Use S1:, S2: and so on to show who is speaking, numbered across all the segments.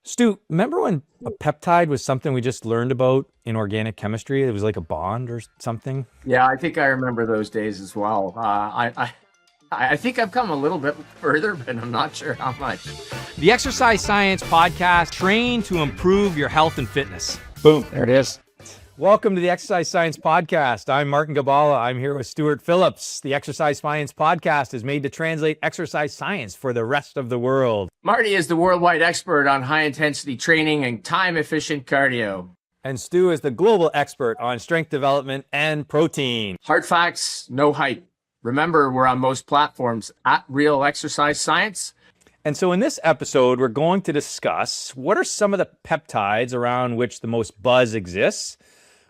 S1: Stu, remember when a peptide was something we just learned about in organic chemistry? It was like a bond or something.
S2: Yeah, I think I remember those days as well. I think I've come a little bit further, but I'm not sure how much.
S1: The Exercise Science Podcast, trained to improve your health and fitness. Boom, there it is. Welcome to the Exercise Science Podcast. I'm Martin Gabala. I'm here with Stuart Phillips. The Exercise Science Podcast is made to translate exercise science for the rest of the world.
S2: Marty is the worldwide expert on high-intensity training and time-efficient cardio.
S1: And Stu is the global expert on strength development and protein.
S2: Hard facts, no hype. Remember, we're on most platforms at Real Exercise Science.
S1: And so in this episode, we're going to discuss what are some of the peptides around which the most buzz exists.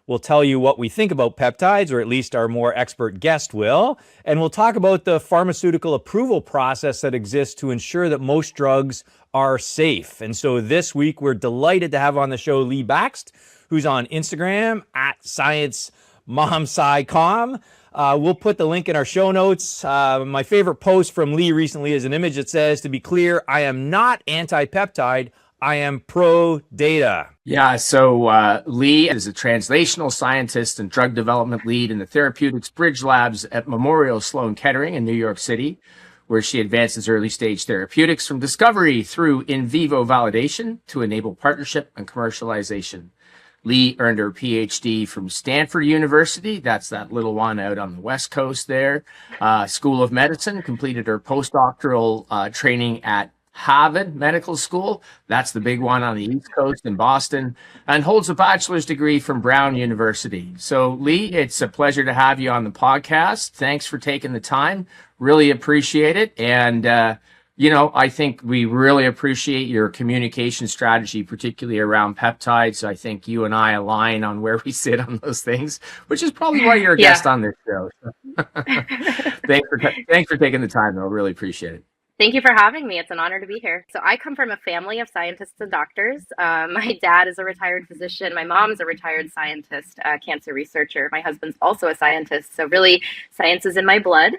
S1: We'll tell you what we think about peptides, or at least our more expert guest will. And we'll talk about the pharmaceutical approval process that exists to ensure that most drugs are safe. And so this week, we're delighted to have on the show Leigh Baxt, who's on Instagram at ScienceMomSciCom. We'll put the link in our show notes. My favorite post from Leigh recently is an image that says, to be clear, I am not anti-peptide. I am pro-data.
S2: Yeah, so Leigh is a translational scientist and drug development lead in the Therapeutics Bridge Labs at Memorial Sloan Kettering in New York City, where she advances early-stage therapeutics from discovery through in vivo validation to enable partnership and commercialization. Leigh earned her PhD from Stanford University. That's that little one out on the West Coast there. School of Medicine, completed her postdoctoral training at Harvard Medical School. That's the big one on the East Coast in Boston, and holds a bachelor's degree from Brown University. So Leigh, it's a pleasure to have you on the podcast. Thanks for taking the time. Really appreciate it. And, I think we really appreciate your communication strategy, particularly around peptides. I think you and I align on where we sit on those things, which is probably why you're a guest on this show. Thanks for taking the time, though. Really appreciate it.
S3: Thank you for having me. It's an honor to be here. So I come from a family of scientists and doctors. My dad is a retired physician. My mom's a retired scientist, cancer researcher. My husband's also a scientist. So really, science is in my blood.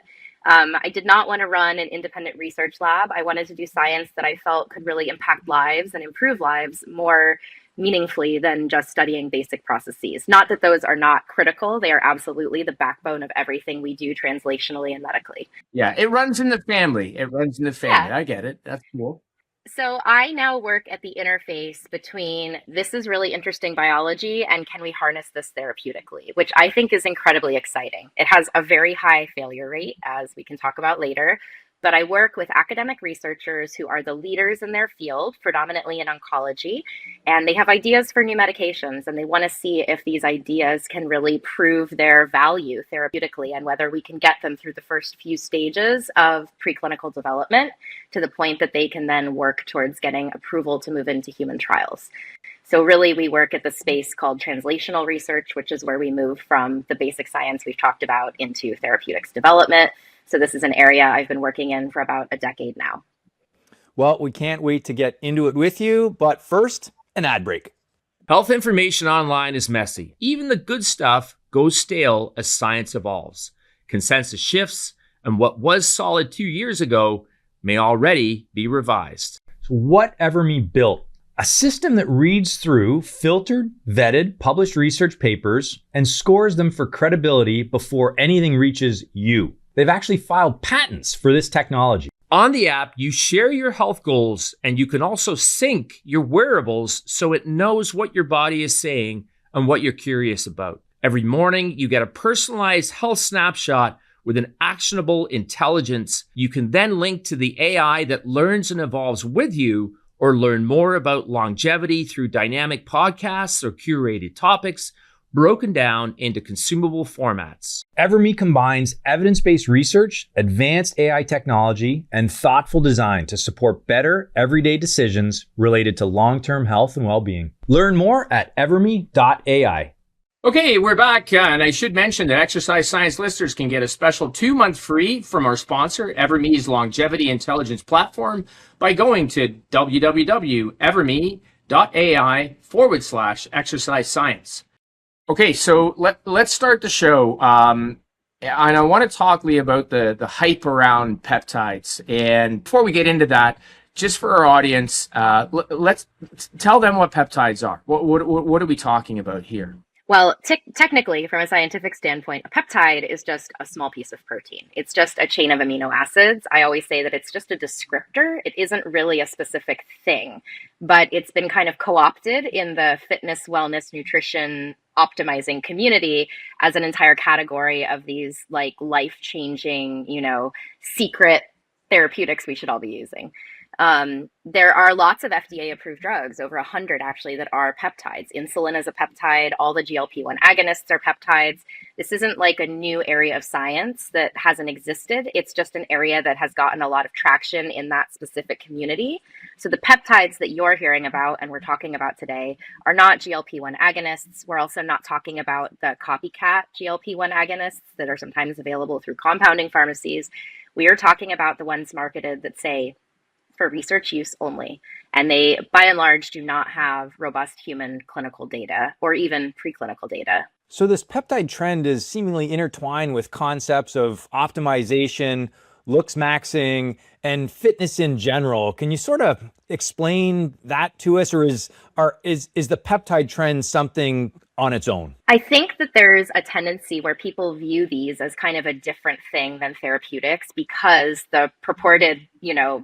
S3: I did not want to run an independent research lab. I wanted to do science that I felt could really impact lives and improve lives more meaningfully than just studying basic processes. Not that those are not critical. They are absolutely the backbone of everything we do translationally and medically.
S2: Yeah, it runs in the family. Yeah. I get it. That's cool.
S3: So I now work at the interface between this is really interesting biology and can we harness this therapeutically, which I think is incredibly exciting. It has a very high failure rate, as we can talk about later. But I work with academic researchers who are the leaders in their field, predominantly in oncology, and they have ideas for new medications, and they want to see if these ideas can really prove their value therapeutically and whether we can get them through the first few stages of preclinical development to the point that they can then work towards getting approval to move into human trials. So really, we work at the space called translational research, which is where we move from the basic science we've talked about into therapeutics development. So this is an area I've been working in for about a decade now.
S1: Well, we can't wait to get into it with you, but first, an ad break.
S4: Health information online is messy. Even the good stuff goes stale as science evolves. Consensus shifts, and what was solid 2 years ago may already be revised.
S1: So what Everme built? A system that reads through filtered, vetted, published research papers and scores them for credibility before anything reaches you. They've actually filed patents for this technology.
S4: On the app, you share your health goals, and you can also sync your wearables so it knows what your body is saying and what you're curious about. Every morning, you get a personalized health snapshot with an actionable intelligence. You can then link to the AI that learns and evolves with you, or learn more about longevity through dynamic podcasts or curated topics, broken down into consumable formats.
S1: Everme combines evidence-based research, advanced AI technology, and thoughtful design to support better everyday decisions related to long-term health and well-being. Learn more at everme.ai.
S2: Okay, we're back, and I should mention that Exercise Science listeners can get a special 2-month free from our sponsor, Everme's Longevity Intelligence Platform, by going to www.everme.ai/exercise science. Okay, so let's start the show. And I want to talk, Leigh, about the hype around peptides. And before we get into that, just for our audience, let's tell them what peptides are. What are we talking about here?
S3: Well, technically, from a scientific standpoint, a peptide is just a small piece of protein. It's just a chain of amino acids. I always say that it's just a descriptor. It isn't really a specific thing, but it's been kind of co-opted in the fitness, wellness, nutrition, optimizing community as an entire category of these like life-changing, secret therapeutics we should all be using. There are lots of FDA approved drugs, over 100 actually, that are peptides. Insulin is a peptide. All the GLP-1 agonists are peptides. This isn't like a new area of science that hasn't existed. It's just an area that has gotten a lot of traction in that specific community. So the peptides that you're hearing about and we're talking about today are not GLP-1 agonists. We're also not talking about the copycat GLP-1 agonists that are sometimes available through compounding pharmacies. We are talking about the ones marketed that say for research use only. And they, by and large, do not have robust human clinical data or even preclinical data.
S1: So this peptide trend is seemingly intertwined with concepts of optimization, looksmaxxing, and fitness in general. Can you sort of explain that to us, or is the peptide trend something on its own?
S3: I think that there's a tendency where people view these as kind of a different thing than therapeutics because the purported,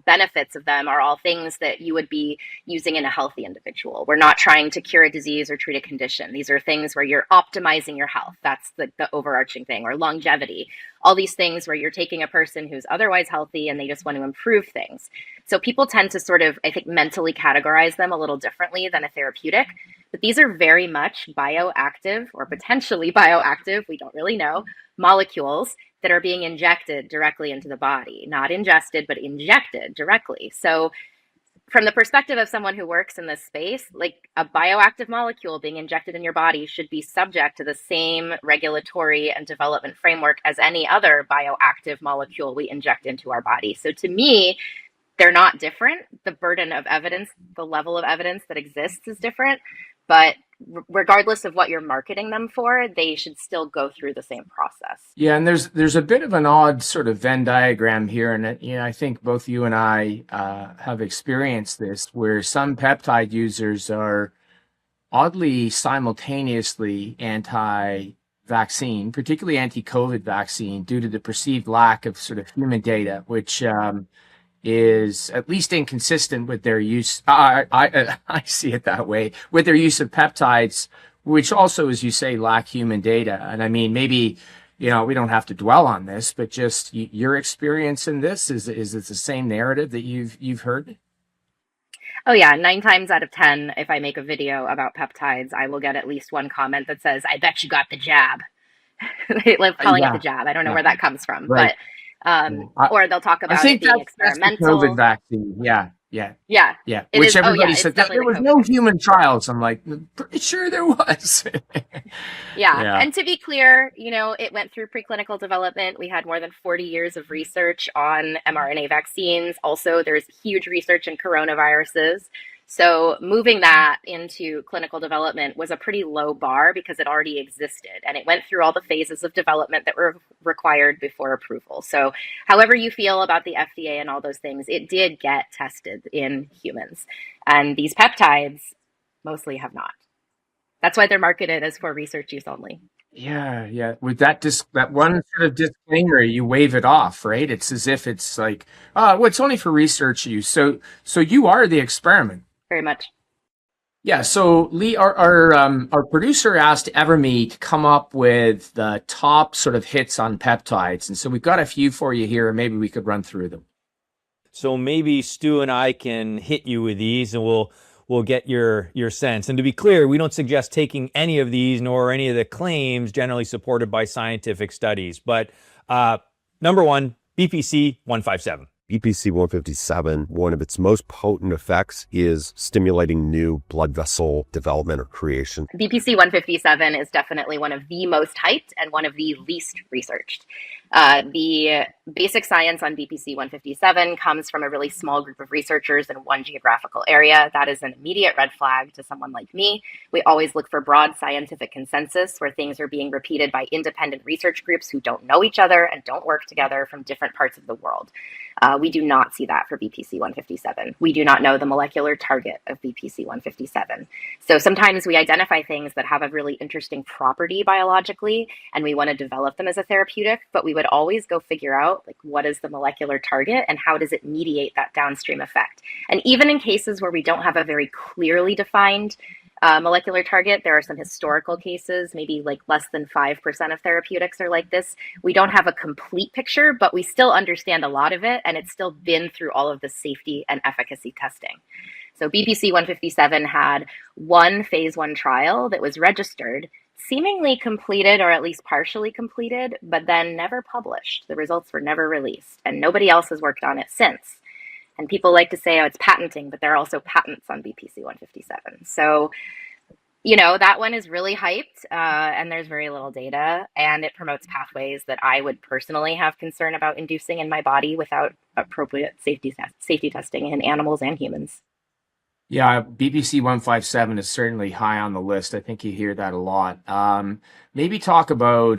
S3: benefits of them are all things that you would be using in a healthy individual. We're not trying to cure a disease or treat a condition. These are things where you're optimizing your health. That's the overarching thing, or longevity. All these things where you're taking a person who's otherwise healthy and they just want to improve things. So people tend to sort of, I think, mentally categorize them a little differently than a therapeutic. But these are very much bioactive or potentially bioactive, we don't really know, molecules that are being injected directly into the body. Not ingested, but injected directly. So from the perspective of someone who works in this space, like a bioactive molecule being injected in your body should be subject to the same regulatory and development framework as any other bioactive molecule we inject into our body. So to me, they're not different. The burden of evidence, the level of evidence that exists is different. But regardless of what you're marketing them for, they should still go through the same process.
S2: Yeah, and there's a bit of an odd sort of Venn diagram here, and I think both you and I have experienced this, where some peptide users are oddly simultaneously anti-vaccine, particularly anti-COVID vaccine, due to the perceived lack of sort of human data, which is at least inconsistent with their use. I see it that way, with their use of peptides, which also, as you say, lack human data. And I mean, maybe, we don't have to dwell on this, but just your experience in this, is it the same narrative that you've heard?
S3: Oh yeah, 9 times out of 10, if I make a video about peptides, I will get at least one comment that says, "I bet you got the jab." They love calling it the jab. I don't know where that comes from,
S2: right.
S3: But or they'll talk about it being experimental.
S2: That's the COVID vaccine. Yeah. Which
S3: is,
S2: everybody said that there was no human trials. I'm like, pretty sure there was.
S3: Yeah. And to be clear, it went through preclinical development. We had more than 40 years of research on mRNA vaccines. Also, there's huge research in coronaviruses. So moving that into clinical development was a pretty low bar because it already existed and it went through all the phases of development that were required before approval. So however you feel about the FDA and all those things, it did get tested in humans. And these peptides mostly have not. That's why they're marketed as for research use only.
S2: Yeah. With that one sort of disclaimer, you wave it off, right? It's as if it's like, it's only for research use. So you are the experiment.
S3: Very much.
S2: Yeah. So Leigh, our producer asked Everme to come up with the top sort of hits on peptides, and so we've got a few for you here, and maybe we could run through them.
S1: So maybe Stu and I can hit you with these, and we'll get your sense. And to be clear, we don't suggest taking any of these nor any of the claims generally supported by scientific studies. But number 1, BPC 157.
S5: BPC 157, one of its most potent effects is stimulating new blood vessel development or creation.
S3: BPC 157 is definitely one of the most hyped and one of the least researched. The basic science on BPC 157 comes from a really small group of researchers in one geographical area. That is an immediate red flag to someone like me. We always look for broad scientific consensus where things are being repeated by independent research groups who don't know each other and don't work together from different parts of the world. We do not see that for BPC-157. We do not know the molecular target of BPC-157. So sometimes we identify things that have a really interesting property biologically, and we want to develop them as a therapeutic, but we would always go figure out like what is the molecular target and how does it mediate that downstream effect. And even in cases where we don't have a very clearly defined molecular target, there are some historical cases, maybe like less than 5% of therapeutics are like this. We don't have a complete picture, but we still understand a lot of it, and it's still been through all of the safety and efficacy testing. So BPC-157 had one phase 1 trial that was registered, seemingly completed or at least partially completed, but then never published. The results were never released, and nobody else has worked on it since. And people like to say, oh, it's patenting, but there are also patents on BPC-157. So, you know, that one is really hyped, and there's very little data, and it promotes pathways that I would personally have concern about inducing in my body without appropriate safety testing in animals and humans.
S2: Yeah, BPC-157 is certainly high on the list. I think you hear that a lot. Maybe talk about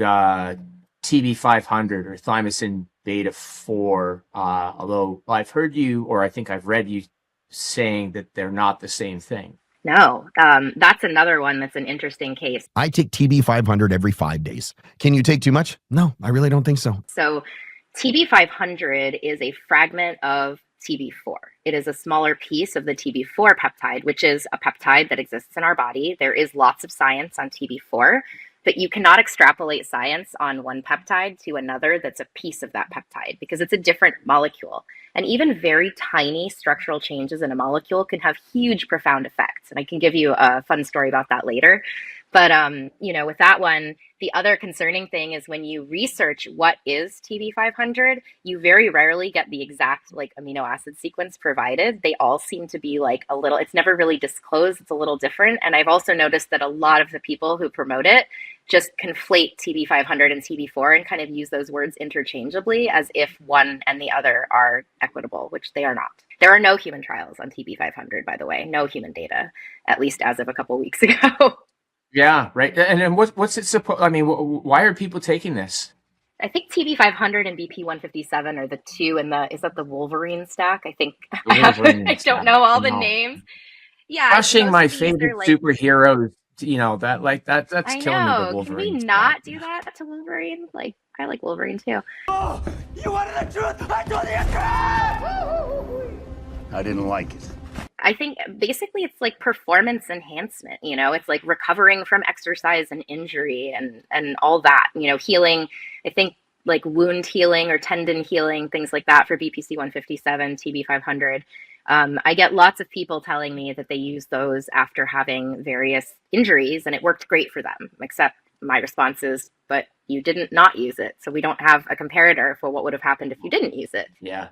S2: TB500 or thymosin beta 4, although I've heard you, or I think I've read you saying that they're not the same thing.
S3: No, that's another one that's an interesting case.
S6: I take TB500 every 5 days. Can you take too much? No, I really don't think so.
S3: So TB500 is a fragment of TB4. It is a smaller piece of the TB4 peptide, which is a peptide that exists in our body. There is lots of science on TB4, but you cannot extrapolate science on one peptide to another that's a piece of that peptide because it's a different molecule. And even very tiny structural changes in a molecule can have huge, profound effects. And I can give you a fun story about that later. But, you know, with that one, the other concerning thing is when you research what is TB500, you very rarely get the exact like amino acid sequence provided. They all seem to be like a little, it's never really disclosed. It's a little different. And I've also noticed that a lot of the people who promote it just conflate TB500 and TB4 and kind of use those words interchangeably as if one and the other are equitable, which they are not. There are no human trials on TB500, by the way, no human data, at least as of a couple weeks ago.
S2: Yeah, right. And then what's it supposed? I mean, why are people taking this?
S3: I think TB500 and BP157 are the two in the, is that the Wolverine stack? I think.
S2: Wolverine
S3: I don't know all the names. Yeah.
S2: Crushing my favorite superheroes, you know, that's
S3: I
S2: killing me, the
S3: know. Can we
S2: Wolverine
S3: not
S2: stack.
S3: do that to Wolverine? Like, I like Wolverine too.
S7: Oh, you wanted the truth! I told you the truth! I didn't like it.
S3: I think basically it's like performance enhancement, you know, it's like recovering from exercise and injury and all that, you know, healing, I think like wound healing or tendon healing, things like that for BPC-157, TB500. I get lots of people telling me that they use those after having various injuries and it worked great for them, except my response is, but you didn't not use it. So we don't have a comparator for what would have happened if you didn't use it.
S2: Yeah.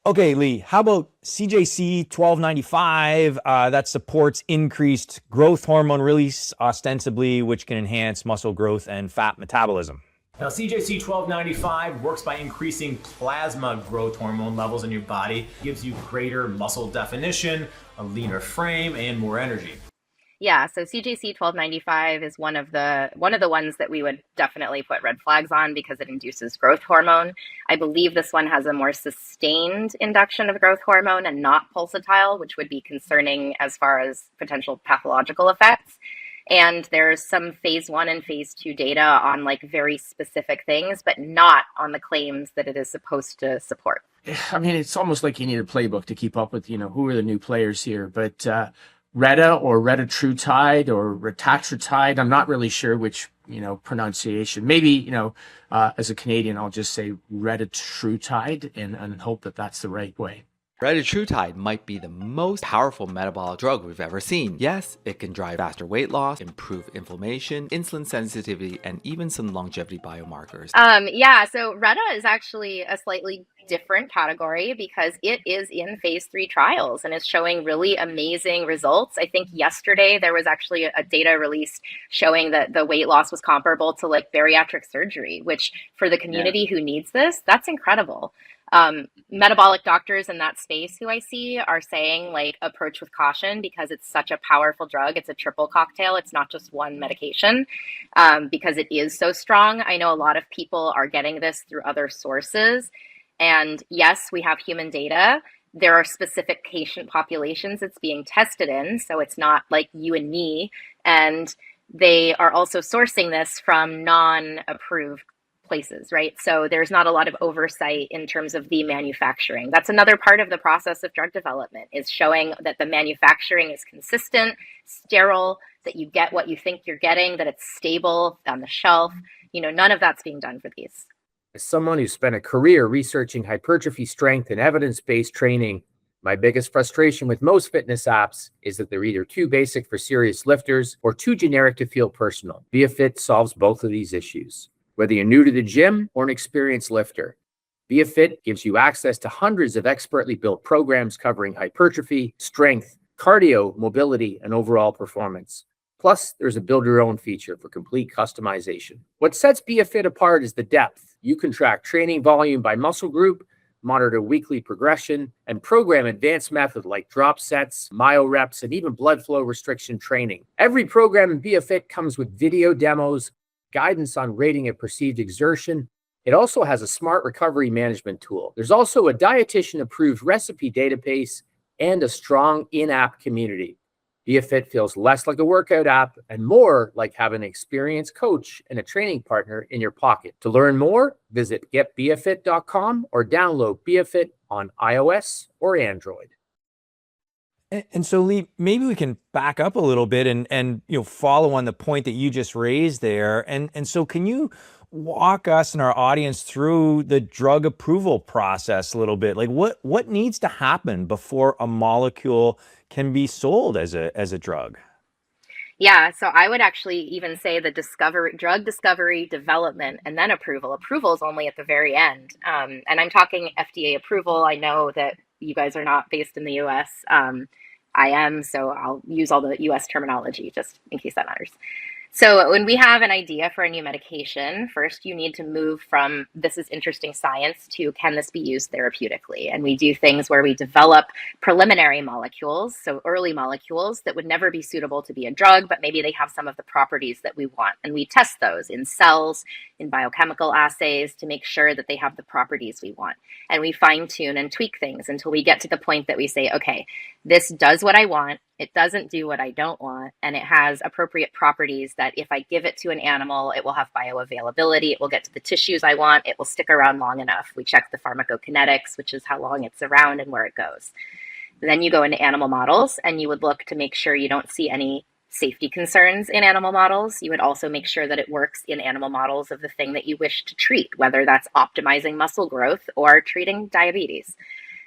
S1: Okay, Leigh, how about CJC 1295 that supports increased growth hormone release, ostensibly, which can enhance muscle growth and fat metabolism?
S8: Now, CJC 1295 works by increasing plasma growth hormone levels in your body, gives you greater muscle definition, a leaner frame, and more energy.
S3: Yeah, so CJC 1295 is one of the ones that we would definitely put red flags on because it induces growth hormone. I believe this one has a more sustained induction of growth hormone and not pulsatile, which would be concerning as far as potential pathological effects. And there's some phase 1 and phase 2 data on like very specific things, but not on the claims that it is supposed to support.
S2: I mean, it's almost like you need a playbook to keep up with, you know, who are the new players here, but Reta or Retatrutide or Retatrutide. I'm not really sure which, you know, pronunciation. Maybe, you know, as a Canadian, I'll just say Retatrutide and hope that that's the right way.
S9: Retatrutide might be the most powerful metabolic drug we've ever seen. Yes, it can drive faster weight loss, improve inflammation, insulin sensitivity, and even some longevity biomarkers.
S3: Yeah, so Reta is actually a slightly different category because it is in phase 3 trials and is showing really amazing results. I think yesterday there was actually a data released showing that the weight loss was comparable to like bariatric surgery, which for the community who needs this, that's incredible. Metabolic doctors in that space who I see are saying like approach with caution because it's such a powerful drug. It's a triple cocktail. It's not just one medication because it is so strong. I know a lot of people are getting this through other sources. And yes, we have human data. There are specific patient populations it's being tested in, so it's not like you and me. And they are also sourcing this from non-approved places, right? So there's not a lot of oversight in terms of the manufacturing. That's another part of the process of drug development, is showing that the manufacturing is consistent, sterile, that you get what you think you're getting, that it's stable on the shelf. None of that's being done for these.
S2: As someone who spent a career researching hypertrophy strength and evidence-based training, my biggest frustration with most fitness apps is that they're either too basic for serious lifters or too generic to feel personal. BioFit solves both of these issues. Whether you're new to the gym or an experienced lifter, BioFit gives you access to hundreds of expertly built programs covering hypertrophy, strength, cardio, mobility, and overall performance. Plus, there's a build-your-own feature for complete customization. What sets BioFit apart is the depth. You can track training volume by muscle group, monitor weekly progression, and program advanced methods like drop sets, myo reps, and even blood flow restriction training. Every program in BioFit comes with video demos, guidance on rating of perceived exertion. It also has a smart recovery management tool. There's also a dietitian-approved recipe database and a strong in-app community. BioFit feels less like a workout app and more like having an experienced coach and a training partner in your pocket. To learn more, visit getbiofit.com or download BioFit on iOS or Android.
S1: And so, Leigh, maybe we can back up a little bit and follow on the point that you just raised there. And so can you walk us and our audience through the drug approval process a little bit? Like what needs to happen before a molecule can be sold as a drug?
S3: Yeah, so I would actually even say the drug discovery, development, and then approval. Approval is only at the very end. And I'm talking FDA approval. I know that you guys are not based in the US. I am, so I'll use all the US terminology just in case that matters. So when we have an idea for a new medication, first you need to move from this is interesting science to can this be used therapeutically? And we do things where we develop preliminary molecules, so early molecules that would never be suitable to be a drug, but maybe they have some of the properties that we want. And we test those in cells, in biochemical assays to make sure that they have the properties we want. And we fine tune and tweak things until we get to the point that we say, okay, this does what I want. It doesn't do what I don't want, and it has appropriate properties that if I give it to an animal, it will have bioavailability, it will get to the tissues I want, it will stick around long enough. We check the pharmacokinetics, which is how long it's around and where it goes. Then you go into animal models, and you would look to make sure you don't see any safety concerns in animal models. You would also make sure that it works in animal models of the thing that you wish to treat, whether that's optimizing muscle growth or treating diabetes.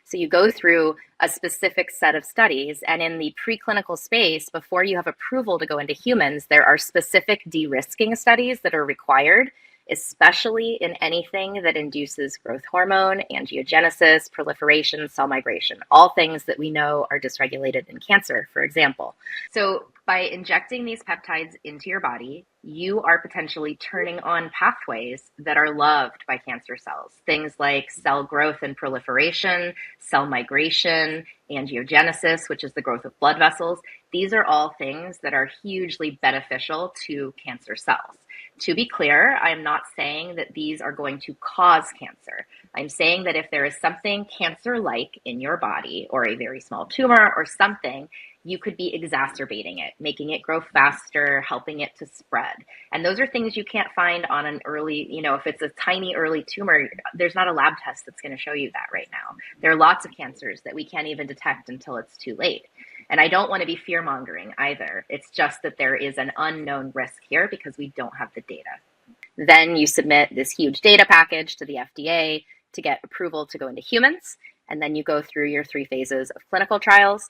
S3: So you go through a specific set of studies, and in the preclinical space, before you have approval to go into humans, there are specific de-risking studies that are required, especially in anything that induces growth hormone, angiogenesis, proliferation, cell migration, all things that we know are dysregulated in cancer, for example. So by injecting these peptides into your body, you are potentially turning on pathways that are loved by cancer cells. Things like cell growth and proliferation, cell migration, angiogenesis, which is the growth of blood vessels. These are all things that are hugely beneficial to cancer cells. To be clear, I'm not saying that these are going to cause cancer. I'm saying that if there is something cancer-like in your body, or a very small tumor or something, you could be exacerbating it, making it grow faster, helping it to spread. And those are things you can't find on an early, if it's a tiny early tumor, there's not a lab test that's going to show you that right now. There are lots of cancers that we can't even detect until it's too late. And I don't want to be fear-mongering either. It's just that there is an unknown risk here because we don't have the data. Then you submit this huge data package to the FDA to get approval to go into humans. And then you go through your 3 phases of clinical trials.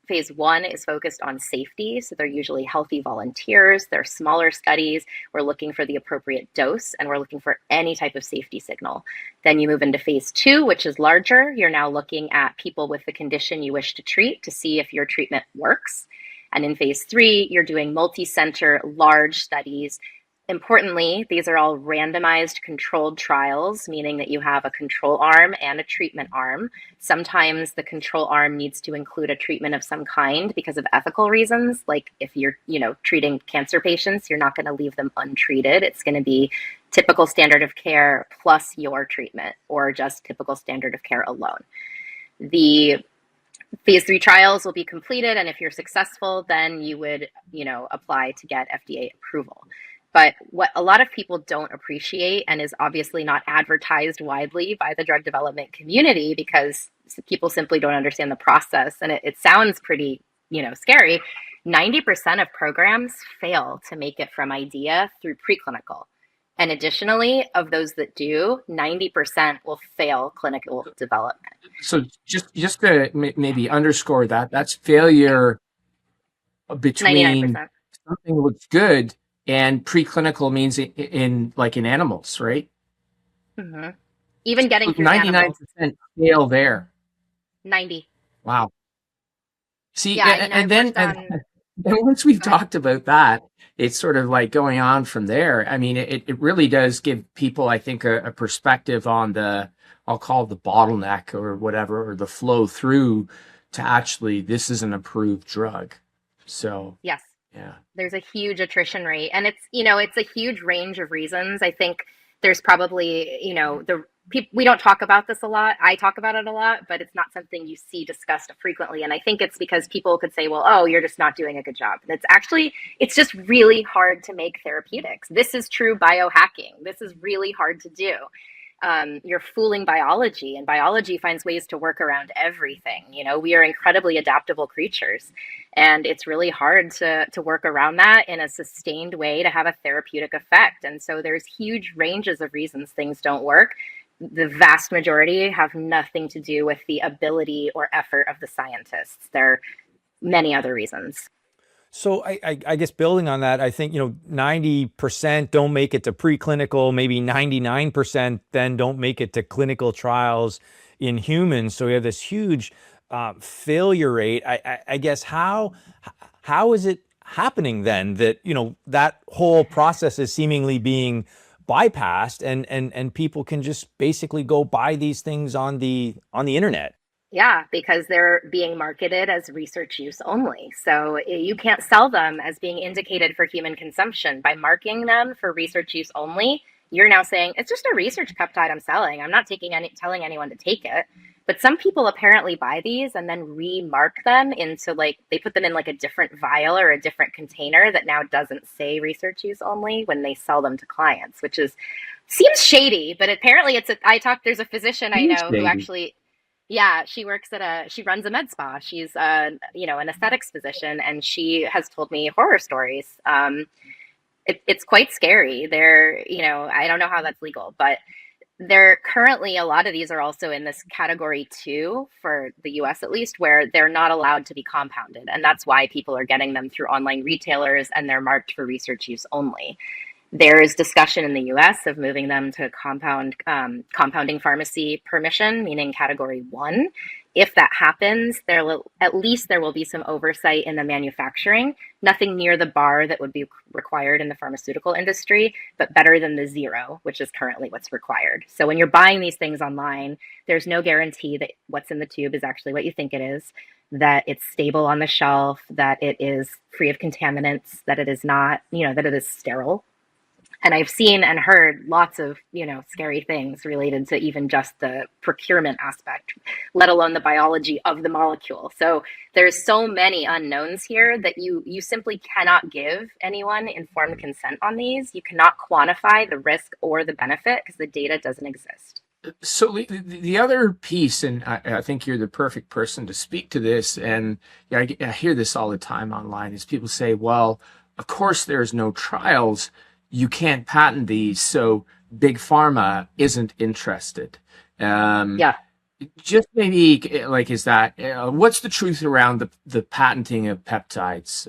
S3: Phase 1 is focused on safety. So they're usually healthy volunteers. They're smaller studies. We're looking for the appropriate dose, and we're looking for any type of safety signal. Then you move into phase 2, which is larger. You're now looking at people with the condition you wish to treat to see if your treatment works. And in phase 3, you're doing multi-center, large studies. Importantly, these are all randomized controlled trials, meaning that you have a control arm and a treatment arm. Sometimes the control arm needs to include a treatment of some kind because of ethical reasons. Like if you're, treating cancer patients, you're not going to leave them untreated. It's going to be typical standard of care plus your treatment, or just typical standard of care alone. The phase 3 trials will be completed, and if you're successful, then you would, apply to get FDA approval. But what a lot of people don't appreciate, and is obviously not advertised widely by the drug development community because people simply don't understand the process, and it sounds pretty, scary. 90% of programs fail to make it from idea through preclinical. And additionally, of those that do, 90% will fail clinical development.
S2: So just to maybe underscore that, that's failure between
S3: 99%.
S2: something looks good and preclinical means in animals, right?
S3: Mm-hmm. Even getting through
S2: 99% fail there.
S3: 90.
S2: Wow. See,
S3: Yeah,
S2: and then once we've talked about that, it's sort of like going on from there. I mean, it really does give people, I think, a perspective on I'll call it the bottleneck or whatever, or the flow through to actually, this is an approved drug. So,
S3: yes.
S2: Yeah.
S3: There's a huge attrition rate, and it's a huge range of reasons. I think there's probably, we don't talk about this a lot. I talk about it a lot, but it's not something you see discussed frequently. And I think it's because people could say, well, oh, you're just not doing a good job. And it's just really hard to make therapeutics. This is true biohacking. This is really hard to do. You're fooling biology, and biology finds ways to work around everything. We are incredibly adaptable creatures, and it's really hard to work around that in a sustained way to have a therapeutic effect. And so there's huge ranges of reasons things don't work. The vast majority have nothing to do with the ability or effort of the scientists. There are many other reasons.
S1: So I guess building on that, I think, 90% don't make it to preclinical, maybe 99% then don't make it to clinical trials in humans. So we have this huge failure rate. I guess how is it happening then that, that whole process is seemingly being bypassed and people can just basically go buy these things on the internet?
S3: Yeah, because they're being marketed as research use only. So you can't sell them as being indicated for human consumption. By marking them for research use only, you're now saying, it's just a research peptide I'm selling. I'm not telling anyone to take it. But some people apparently buy these and then remark them into they put them in a different vial or a different container that now doesn't say research use only when they sell them to clients, which seems shady. But apparently there's a physician I know who actually... Yeah, she runs a med spa. She's an aesthetics physician, and she has told me horror stories. It's quite scary. I don't know how that's legal, but they're currently, a lot of these are also in this category 2 for the US at least, where they're not allowed to be compounded. And that's why people are getting them through online retailers, and they're marked for research use only. There is discussion in the US of moving them to compounding pharmacy permission, meaning category 1. If that happens, there will be some oversight in the manufacturing, nothing near the bar that would be required in the pharmaceutical industry, but better than the 0, which is currently what's required. So when you're buying these things online, there's no guarantee that what's in the tube is actually what you think it is, that it's stable on the shelf, that it is free of contaminants, that it is not, that it is sterile. And I've seen and heard lots of, scary things related to even just the procurement aspect, let alone the biology of the molecule. So there's so many unknowns here that you simply cannot give anyone informed consent on these. You cannot quantify the risk or the benefit because the data doesn't exist.
S2: So the other piece, and I think you're the perfect person to speak to this, and I hear this all the time online, is people say, well, of course there's no trials. You can't patent these, so big pharma isn't interested.
S3: Yeah.
S2: Just maybe is that what's the truth around the patenting of peptides?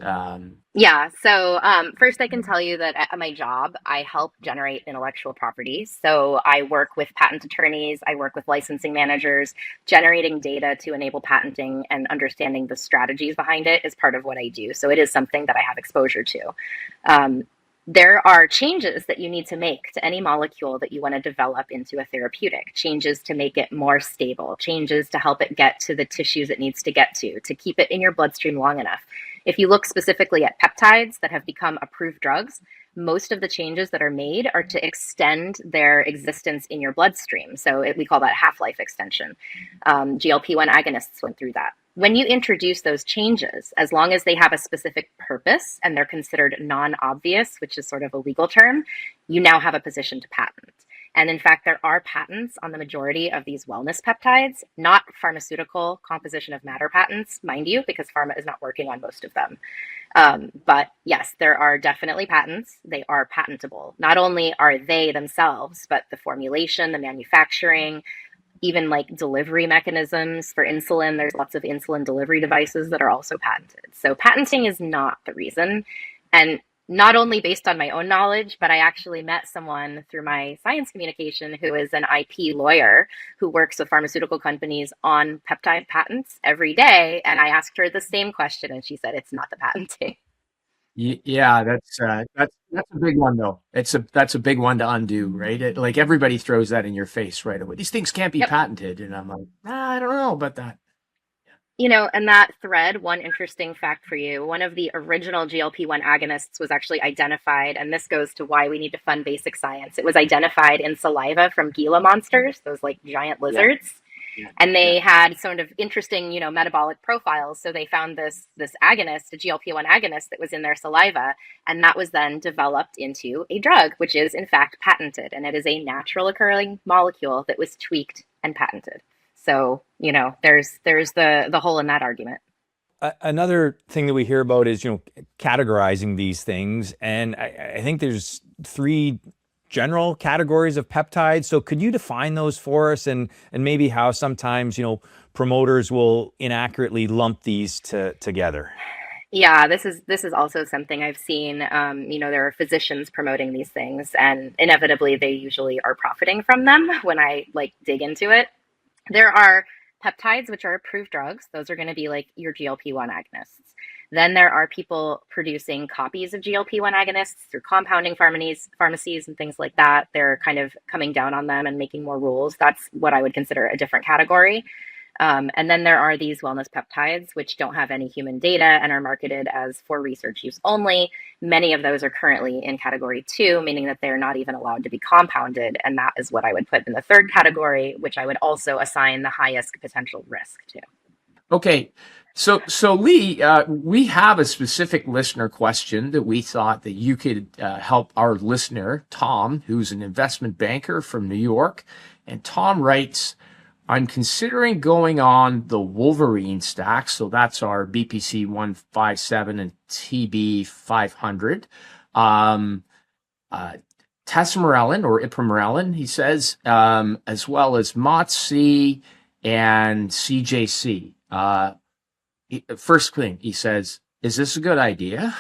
S3: Yeah. So first, I can tell you that at my job, I help generate intellectual property. So I work with patent attorneys. I work with licensing managers. Generating data to enable patenting and understanding the strategies behind it is part of what I do. So it is something that I have exposure to. There are changes that you need to make to any molecule that you want to develop into a therapeutic, changes to make it more stable, changes to help it get to the tissues it needs to get to keep it in your bloodstream long enough. If you look specifically at peptides that have become approved drugs, most of the changes that are made are to extend their existence in your bloodstream. So we call that half-life extension. GLP-1 agonists went through that. When you introduce those changes, as long as they have a specific purpose and they're considered non-obvious, which is sort of a legal term, you now have a position to patent. And in fact, there are patents on the majority of these wellness peptides, not pharmaceutical composition of matter patents, mind you, because pharma is not working on most of them. But yes, there are definitely patents. They are patentable. Not only are they themselves, but the formulation, the manufacturing, even like delivery mechanisms for insulin. There's lots of insulin delivery devices that are also patented. So patenting is not the reason. And not only based on my own knowledge, but I actually met someone through my science communication who is an IP lawyer who works with pharmaceutical companies on peptide patents every day. And I asked her the same question, and she said, it's not the patenting.
S2: Yeah, that's a big one though. That's a big one to undo, right? Like everybody throws that in your face right away. These things can't be patented, and I'm like, I don't know about that.
S3: You know, and that thread, one interesting fact for you, one of the original GLP-1 agonists was actually identified, and this goes to why we need to fund basic science. It was identified in saliva from Gila monsters, those like giant lizards. Yeah. And they had sort of interesting, metabolic profiles. So they found this agonist, a GLP-1 agonist that was in their saliva, and that was then developed into a drug, which is in fact patented. And it is a natural occurring molecule that was tweaked and patented. So, there's the hole in that argument.
S1: Another thing that we hear about is, categorizing these things. And I think there's 3 general categories of peptides. So could you define those for us and maybe how sometimes, promoters will inaccurately lump these together?
S3: Yeah, this is also something I've seen. There are physicians promoting these things, and inevitably they usually are profiting from them when I dig into it. There are peptides, which are approved drugs. Those are going to be like your GLP-1 agonists. Then there are people producing copies of GLP-1 agonists through compounding pharmacies and things like that. They're kind of coming down on them and making more rules. That's what I would consider a different category. And then there are these wellness peptides, which don't have any human data and are marketed as for research use only. Many of those are currently in category 2, meaning that they're not even allowed to be compounded. And that is what I would put in the 3rd category, which I would also assign the highest potential risk to.
S2: Okay. So Leigh, we have a specific listener question that we thought that you could help our listener, Tom, who's an investment banker from New York. And Tom writes, I'm considering going on the Wolverine stack. So that's our BPC 157 and TB 500. Tesamorelin or ipamorelin, he says, as well as MOTS-C and CJC. First thing he says, is this a good idea?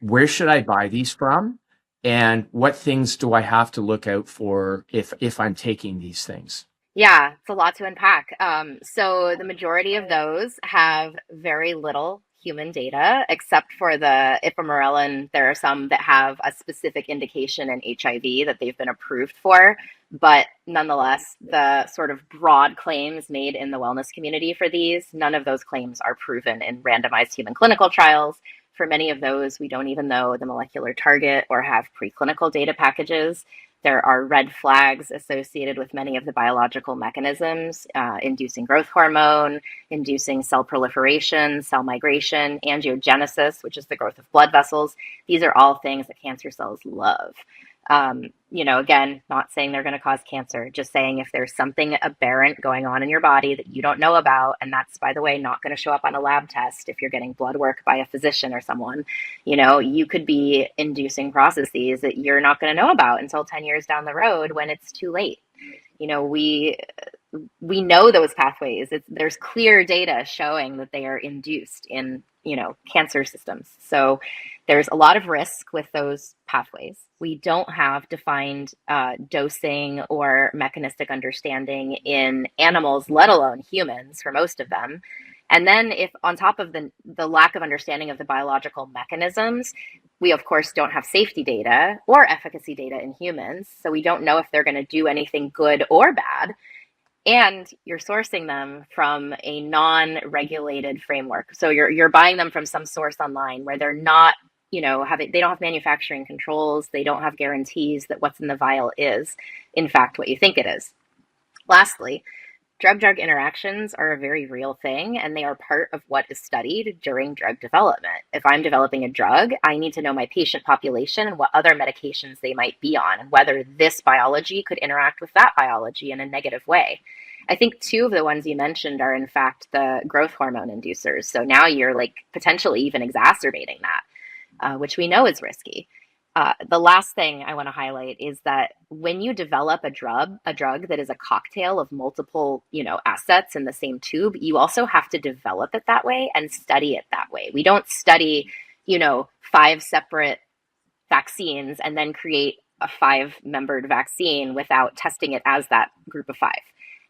S2: Where should I buy these from? And what things do I have to look out for if I'm taking these things?
S3: Yeah, it's a lot to unpack. So the majority of those have very little human data, except for the ipamorelin. There are some that have a specific indication in HIV that they've been approved for. But nonetheless, the sort of broad claims made in the wellness community for these, none of those claims are proven in randomized human clinical trials. For many of those, we don't even know the molecular target or have preclinical data packages. There are red flags associated with many of the biological mechanisms, inducing growth hormone, inducing cell proliferation, cell migration, angiogenesis, which is the growth of blood vessels. These are all things that cancer cells love. Again, not saying they're going to cause cancer, just saying if there's something aberrant going on in your body that you don't know about, and that's, by the way, not going to show up on a lab test if you're getting blood work by a physician or someone, you could be inducing processes that you're not going to know about until 10 years down the road when it's too late. We know those pathways. There's clear data showing that they are induced in, cancer systems. So there's a lot of risk with those pathways. We don't have defined dosing or mechanistic understanding in animals, let alone humans, for most of them. And then if on top of the lack of understanding of the biological mechanisms, we of course don't have safety data or efficacy data in humans. So we don't know if they're going to do anything good or bad. And you're sourcing them from a non-regulated framework. So you're buying them from some source online where they're not, they don't have manufacturing controls. They don't have guarantees that what's in the vial is, in fact, what you think it is. Lastly, drug-drug interactions are a very real thing, and they are part of what is studied during drug development. If I'm developing a drug, I need to know my patient population and what other medications they might be on, and whether this biology could interact with that biology in a negative way. I think 2 of the ones you mentioned are, in fact, the growth hormone inducers. So now you're potentially even exacerbating that, which we know is risky. The last thing I want to highlight is that when you develop a drug that is a cocktail of multiple, assets in the same tube, you also have to develop it that way and study it that way. We don't study, 5 separate vaccines and then create a 5-membered vaccine without testing it as that group of 5.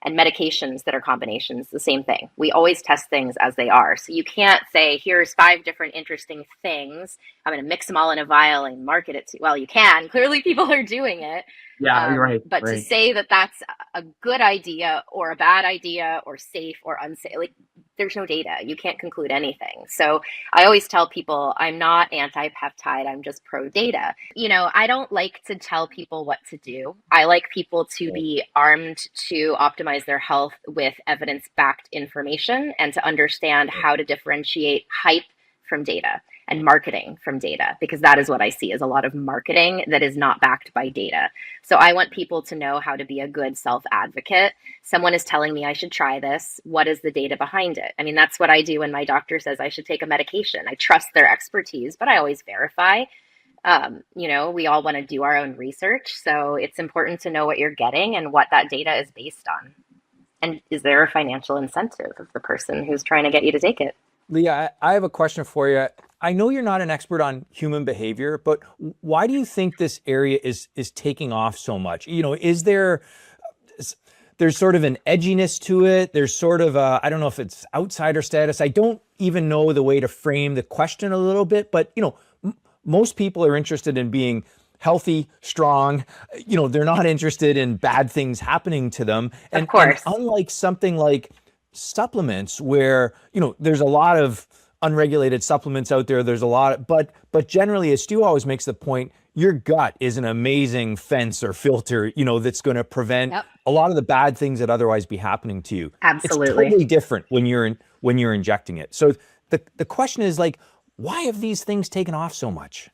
S3: And medications that are combinations, the same thing. We always test things as they are. So you can't say, here's 5 different interesting things. I'm going to mix them all in a vial and market it to, well, you can. Clearly people are doing it.
S2: Yeah, you're right.
S3: But to say that that's a good idea or a bad idea or safe or unsafe, there's no data. You can't conclude anything. So I always tell people I'm not anti-peptide. I'm just pro-data. I don't like to tell people what to do. I like people to be armed to optimize their health with evidence-backed information and to understand how to differentiate hype from data and marketing from data, because that is what I see is a lot of marketing that is not backed by data. So I want people to know how to be a good self-advocate. Someone is telling me I should try this. What is the data behind it? I mean, that's what I do when my doctor says I should take a medication. I trust their expertise, but I always verify. We all want to do our own research. So it's important to know what you're getting and what that data is based on. And is there a financial incentive of the person who's trying to get you to take it?
S1: Leah, I have a question for you. I know you're not an expert on human behavior, but why do you think this area is taking off so much? Is there's sort of an edginess to it. There's sort of I don't know if it's outsider status. I don't even know the way to frame the question a little bit, but most people are interested in being healthy, strong. They're not interested in bad things happening to them.
S3: Of course.
S1: And unlike something like supplements where, there's a lot of unregulated supplements out there. There's a lot, but generally, as Stu always makes the point, your gut is an amazing fence or filter, that's going to prevent a lot of the bad things that otherwise be happening to you.
S3: Absolutely.
S1: It's totally different when you're injecting it. So the question is why have these things taken off so much?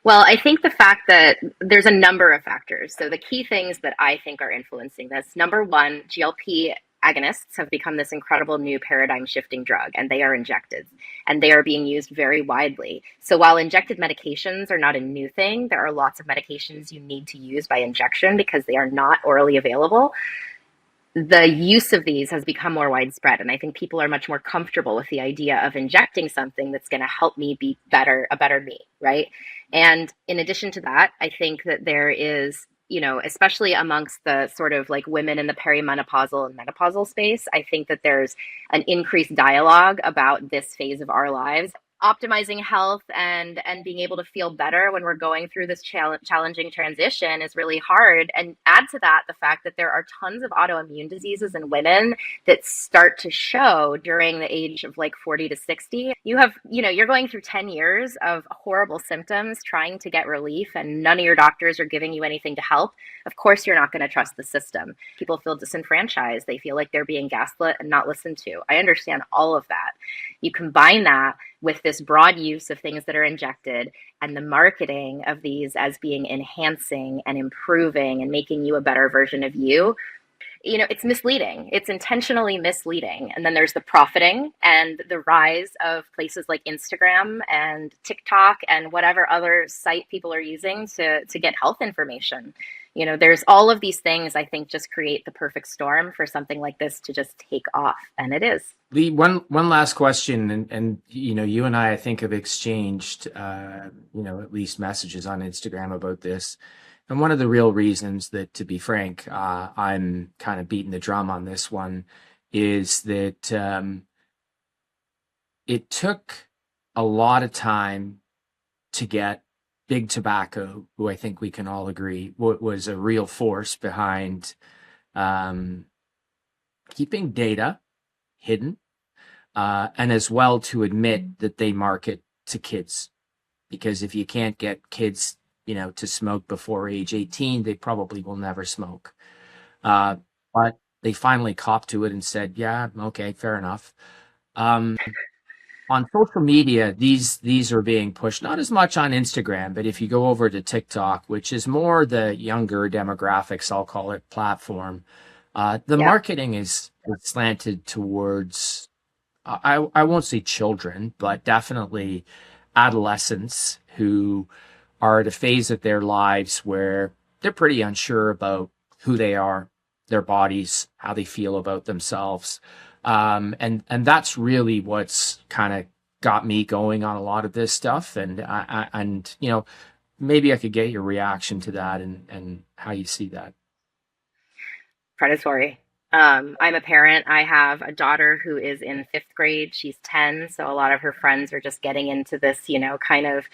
S3: Well, I think the fact that there's a number of factors. So the key things that I think are influencing this, number one, GLP agonists have become this incredible new paradigm shifting drug, and they are injected and they are being used very widely. So while injected medications are not a new thing, there are lots of medications you need to use by injection because they are not orally available. The use of these has become more widespread, and I think people are much more comfortable with the idea of injecting something that's going to help me be a better me, right? And in addition to that, I think that there is, especially amongst the sort of women in the perimenopausal and menopausal space, I think that there's an increased dialogue about this phase of our lives. Optimizing health and being able to feel better when we're going through this challenging transition is really hard. And add to that the fact that there are tons of autoimmune diseases in women that start to show during the age of 40 to 60. You're going through 10 years of horrible symptoms trying to get relief, and none of your doctors are giving you anything to help. Of course, you're not going to trust the system. People feel disenfranchised. They feel like they're being gaslit and not listened to. I understand all of that. You combine that with this broad use of things that are injected and the marketing of these as being enhancing and improving and making you a better version of you, it's misleading. It's intentionally misleading. And then there's the profiting and the rise of places like Instagram and TikTok and whatever other site people are using to get health information. There's all of these things I think just create the perfect storm for something like this to just take off. And it is.
S2: Leigh, one last question, and you and I think have exchanged at least messages on Instagram about this. And one of the real reasons that, to be frank, I'm kind of beating the drum on this one is that it took a lot of time to get Big Tobacco, who I think we can all agree was a real force behind keeping data hidden, and as well to admit that they market to kids. because if you can't get kids, to smoke before age 18, they probably will never smoke. But they finally copped to it and said, yeah, okay, fair enough. On social media, these are being pushed, not as much on Instagram, but if you go over to TikTok, which is more the younger demographics, I'll call it, platform, the marketing is slanted towards, I won't say children, but definitely adolescents who are at a phase of their lives where they're pretty unsure about who they are, their bodies, how they feel about themselves. And that's really what's kind of got me going on a lot of this stuff. And maybe I could get your reaction to that and how you see that.
S3: Predatory. I'm a parent. I have a daughter who is in 5th grade. She's 10. So a lot of her friends are just getting into this, kind of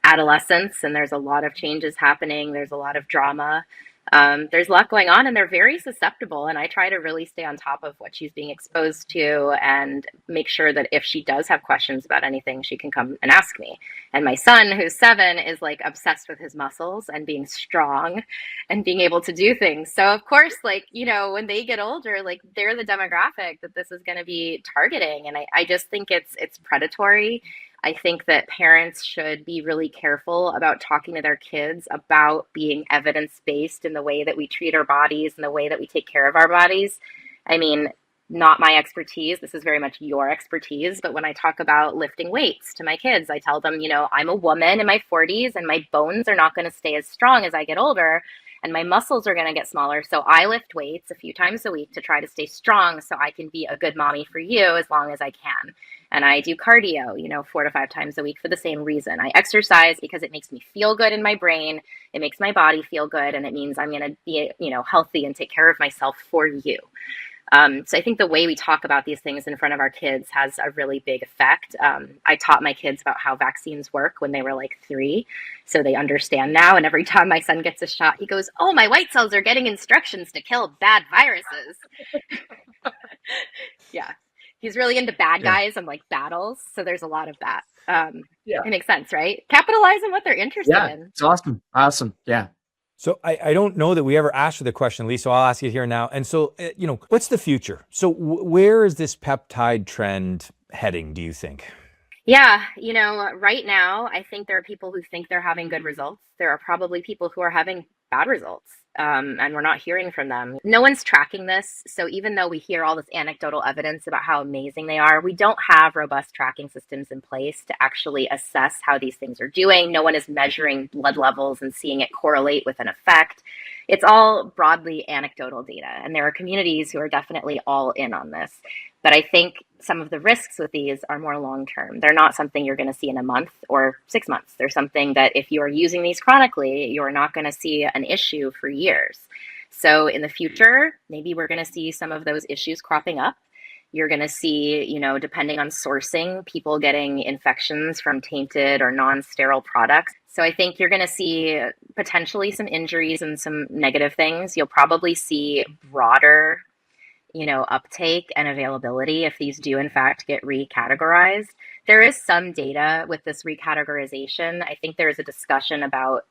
S3: adolescence. And there's a lot of changes happening. There's a lot of drama. There's a lot going on, and they're very susceptible. And I try to really stay on top of what she's being exposed to and make sure that if she does have questions about anything, she can come and ask me. And my son, who's 7, is like obsessed with his muscles and being strong and being able to do things. So of course, when they get older, they're the demographic that this is going to be targeting. And I just think it's predatory. I think that parents should be really careful about talking to their kids about being evidence-based in the way that we treat our bodies and the way that we take care of our bodies. I mean, not my expertise. This is very much your expertise. But when I talk about lifting weights to my kids, I tell them, I'm a woman in my 40s and my bones are not going to stay as strong as I get older. And my muscles are going to get smaller. So I lift weights a few times a week to try to stay strong so I can be a good mommy for you as long as I can. And I do cardio, 4 to 5 times a week for the same reason. I exercise because it makes me feel good in my brain. It makes my body feel good. And it means I'm going to be, healthy and take care of myself for you. So I think the way we talk about these things in front of our kids has a really big effect. I taught my kids about how vaccines work when they were 3, so they understand now. And every time my son gets a shot, he goes, "Oh, my white cells are getting instructions to kill bad viruses." Yeah, he's really into bad guys and battles. So there's a lot of that. It makes sense, right? Capitalize on what they're interested in.
S2: It's awesome. Awesome. Yeah.
S1: So I don't know that we ever asked you the question, Leigh, so I'll ask it here now. And so, what's the future? So where is this peptide trend heading, do you think?
S3: Yeah, right now, I think there are people who think they're having good results. There are probably people who are having bad results, and we're not hearing from them. No one's tracking this. So even though we hear all this anecdotal evidence about how amazing they are, we don't have robust tracking systems in place to actually assess how these things are doing. No one is measuring blood levels and seeing it correlate with an effect. It's all broadly anecdotal data, and there are communities who are definitely all in on this. But I think some of the risks with these are more long-term. They're not something you're going to see in a month or 6 months. They're something that if you are using these chronically, you're not going to see an issue for years. So in the future, maybe we're going to see some of those issues cropping up. You're going to see, depending on sourcing, people getting infections from tainted or non-sterile products. So I think you're going to see potentially some injuries and some negative things. You'll probably see broader uptake and availability if these do in fact get recategorized. There is some data with this recategorization. I think there is a discussion about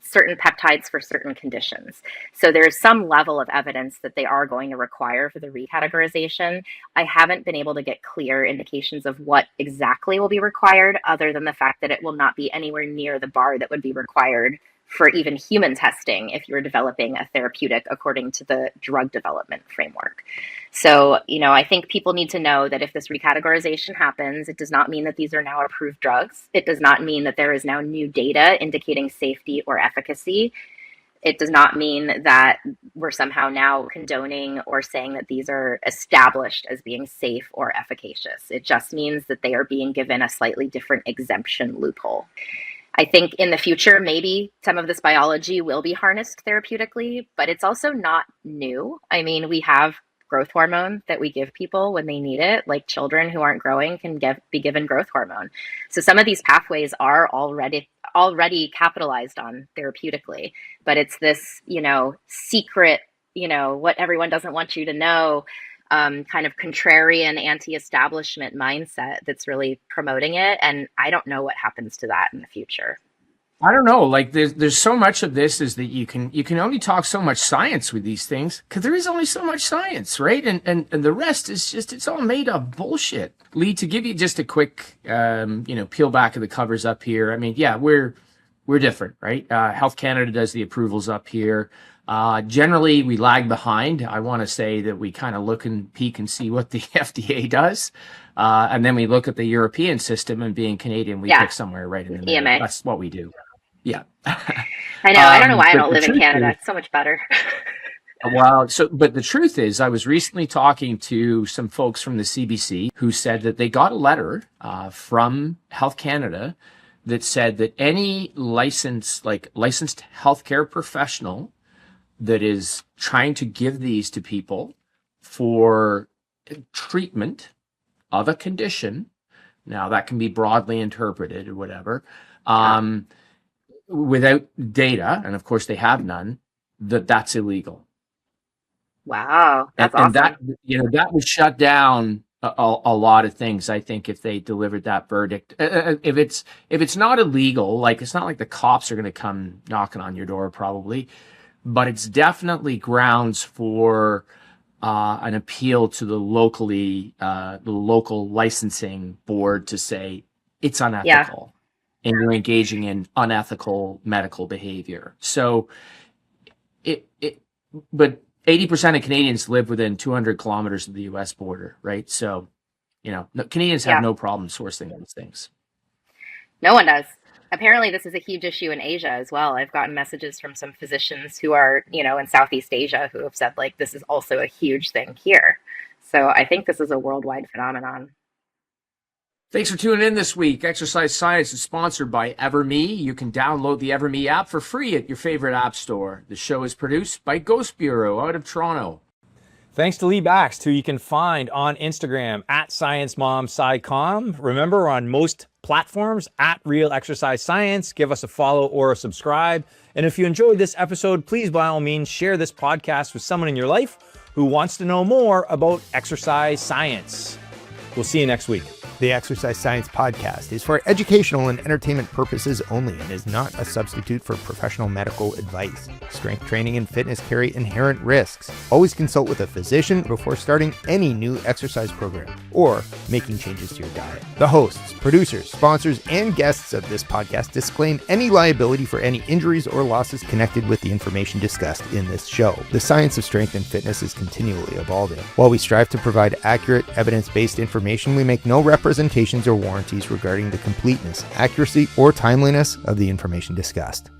S3: certain peptides for certain conditions. So there's some level of evidence that they are going to require for the recategorization. I haven't been able to get clear indications of what exactly will be required, other than the fact that it will not be anywhere near the bar that would be required for even human testing if you're developing a therapeutic according to the drug development framework. So, I think people need to know that if this recategorization happens, it does not mean that these are now approved drugs. It does not mean that there is now new data indicating safety or efficacy. It does not mean that we're somehow now condoning or saying that these are established as being safe or efficacious. It just means that they are being given a slightly different exemption loophole. I think in the future, maybe some of this biology will be harnessed therapeutically, but it's also not new. I mean, we have growth hormone that we give people when they need it, like children who aren't growing can be given growth hormone. So some of these pathways are already capitalized on therapeutically, but it's this, secret, what everyone doesn't want you to know, kind of contrarian anti-establishment mindset that's really promoting it. And I don't know what happens to that in the future.
S2: I don't know. Like there's so much of this is that you can only talk so much science with these things because there is only so much science, right? And the rest is just, it's all made up bullshit. Leigh, to give you just a quick, peel back of the covers up here. I mean, yeah, we're different, right? Health Canada does the approvals up here. Generally, we lag behind. I want to say that we kind of look and peek and see what the FDA does. And then we look at the European system, and being Canadian, we pick somewhere right in the middle.
S3: EMA.
S2: That's what we do. Yeah.
S3: I know. I don't know why I don't live in Canada. It's so much better.
S2: Well, but the truth is, I was recently talking to some folks from the CBC who said that they got a letter from Health Canada that said that any licensed healthcare professional that is trying to give these to people for treatment of a condition, now that can be broadly interpreted or whatever, without data, and of course they have none, that's illegal.
S3: Wow, that's awesome.
S2: And that would shut down a lot of things. I think if they delivered that verdict, if it's not illegal, like it's not like the cops are going to come knocking on your door probably, but it's definitely grounds for an appeal to the local licensing board to say it's unethical and you're engaging in unethical medical behavior. So but 80% of Canadians live within 200 kilometers of the US border, right? So, Canadians have no problem sourcing those things.
S3: No one does. Apparently, this is a huge issue in Asia as well. I've gotten messages from some physicians who are, in Southeast Asia who have said, like, this is also a huge thing here. So I think this is a worldwide phenomenon.
S2: Thanks for tuning in this week. Exercise Science is sponsored by EverMe. You can download the EverMe app for free at your favorite app store. The show is produced by Ghost Bureau out of Toronto.
S1: Thanks to Leigh Baxt, who you can find on Instagram at ScienceMomSciComm. Remember, we're on most platforms at Real Exercise Science. Give us a follow or a subscribe. And if you enjoyed this episode, please, by all means, share this podcast with someone in your life who wants to know more about exercise science. We'll see you next week.
S10: The Exercise Science Podcast is for educational and entertainment purposes only and is not a substitute for professional medical advice. Strength training and fitness carry inherent risks. Always consult with a physician before starting any new exercise program or making changes to your diet. The hosts, producers, sponsors, and guests of this podcast disclaim any liability for any injuries or losses connected with the information discussed in this show. The science of strength and fitness is continually evolving. While we strive to provide accurate, evidence-based information, we make no representations or warranties regarding the completeness, accuracy, or timeliness of the information discussed.